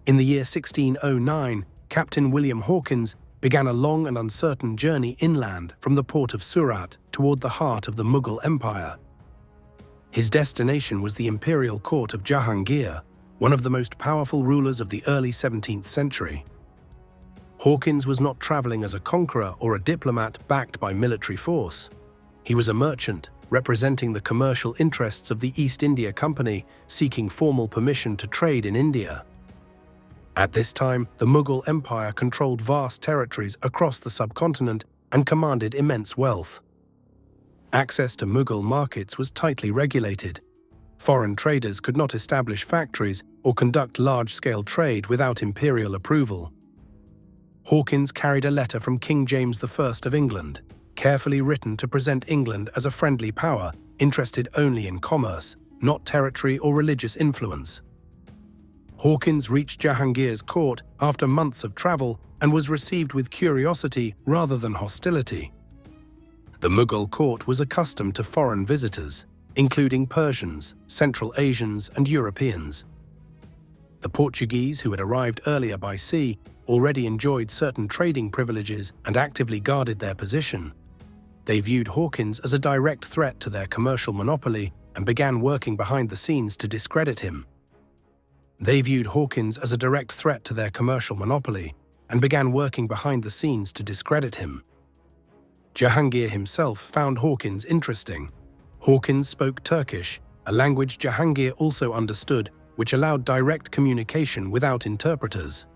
In the year 1609, Captain William Hawkins began a long and uncertain journey inland from the port of Surat toward the heart of the Mughal Empire. His destination was the imperial court of Jahangir, one of the most powerful rulers of the early 17th century. Hawkins was not traveling as a conqueror or a diplomat backed by military force. He was a merchant, representing the commercial interests of the East India Company, seeking formal permission to trade in India. At this time, the Mughal Empire controlled vast territories across the subcontinent and commanded immense wealth. Access to Mughal markets was tightly regulated. Foreign traders could not establish factories or conduct large-scale trade without imperial approval. Hawkins carried a letter from King James I of England, carefully written to present England as a friendly power, interested only in commerce, not territory or religious influence. Hawkins reached Jahangir's court after months of travel and was received with curiosity rather than hostility. The Mughal court was accustomed to foreign visitors, including Persians, Central Asians, and Europeans. The Portuguese, who had arrived earlier by sea, already enjoyed certain trading privileges and actively guarded their position. They viewed Hawkins as a direct threat to their commercial monopoly and began working behind the scenes to discredit him. Jahangir himself found Hawkins interesting. Hawkins spoke Turkish, a language Jahangir also understood, which allowed direct communication without interpreters.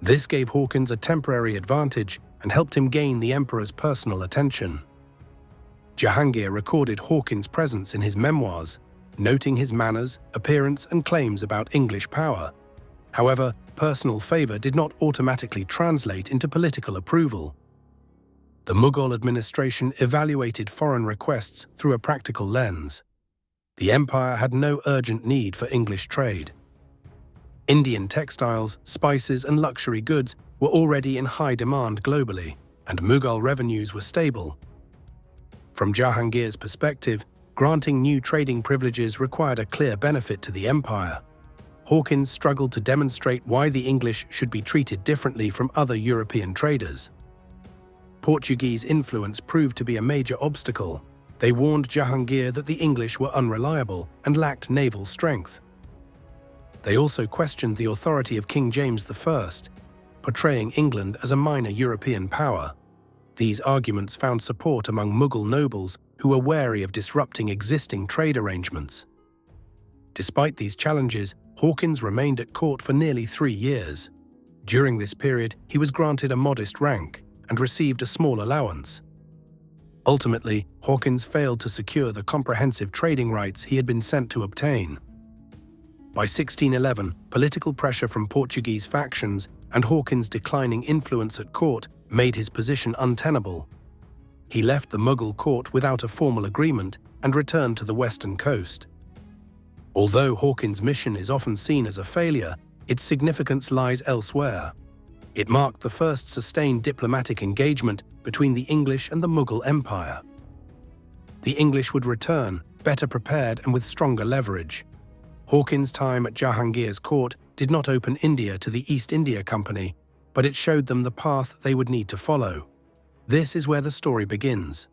This gave Hawkins a temporary advantage and helped him gain the emperor's personal attention. Jahangir recorded Hawkins' presence in his memoirs, noting his manners, appearance, and claims about English power. However, personal favor did not automatically translate into political approval. The Mughal administration evaluated foreign requests through a practical lens. The empire had no urgent need for English trade. Indian textiles, spices, and luxury goods were already in high demand globally, and Mughal revenues were stable. From Jahangir's perspective, granting new trading privileges required a clear benefit to the empire. Hawkins struggled to demonstrate why the English should be treated differently from other European traders. Portuguese influence proved to be a major obstacle. They warned Jahangir that the English were unreliable and lacked naval strength. They also questioned the authority of King James I, portraying England as a minor European power. These arguments found support among Mughal nobles who were wary of disrupting existing trade arrangements. Despite these challenges, Hawkins remained at court for nearly 3 years. During this period, he was granted a modest rank and received a small allowance. Ultimately, Hawkins failed to secure the comprehensive trading rights he had been sent to obtain. By 1611, political pressure from Portuguese factions and Hawkins' declining influence at court made his position untenable. He left the Mughal court without a formal agreement and returned to the western coast. Although Hawkins' mission is often seen as a failure, its significance lies elsewhere. It marked the first sustained diplomatic engagement between the English and the Mughal Empire. The English would return, better prepared and with stronger leverage. Hawkins' time at Jahangir's court did not open India to the East India Company, but it showed them the path they would need to follow. This is where the story begins.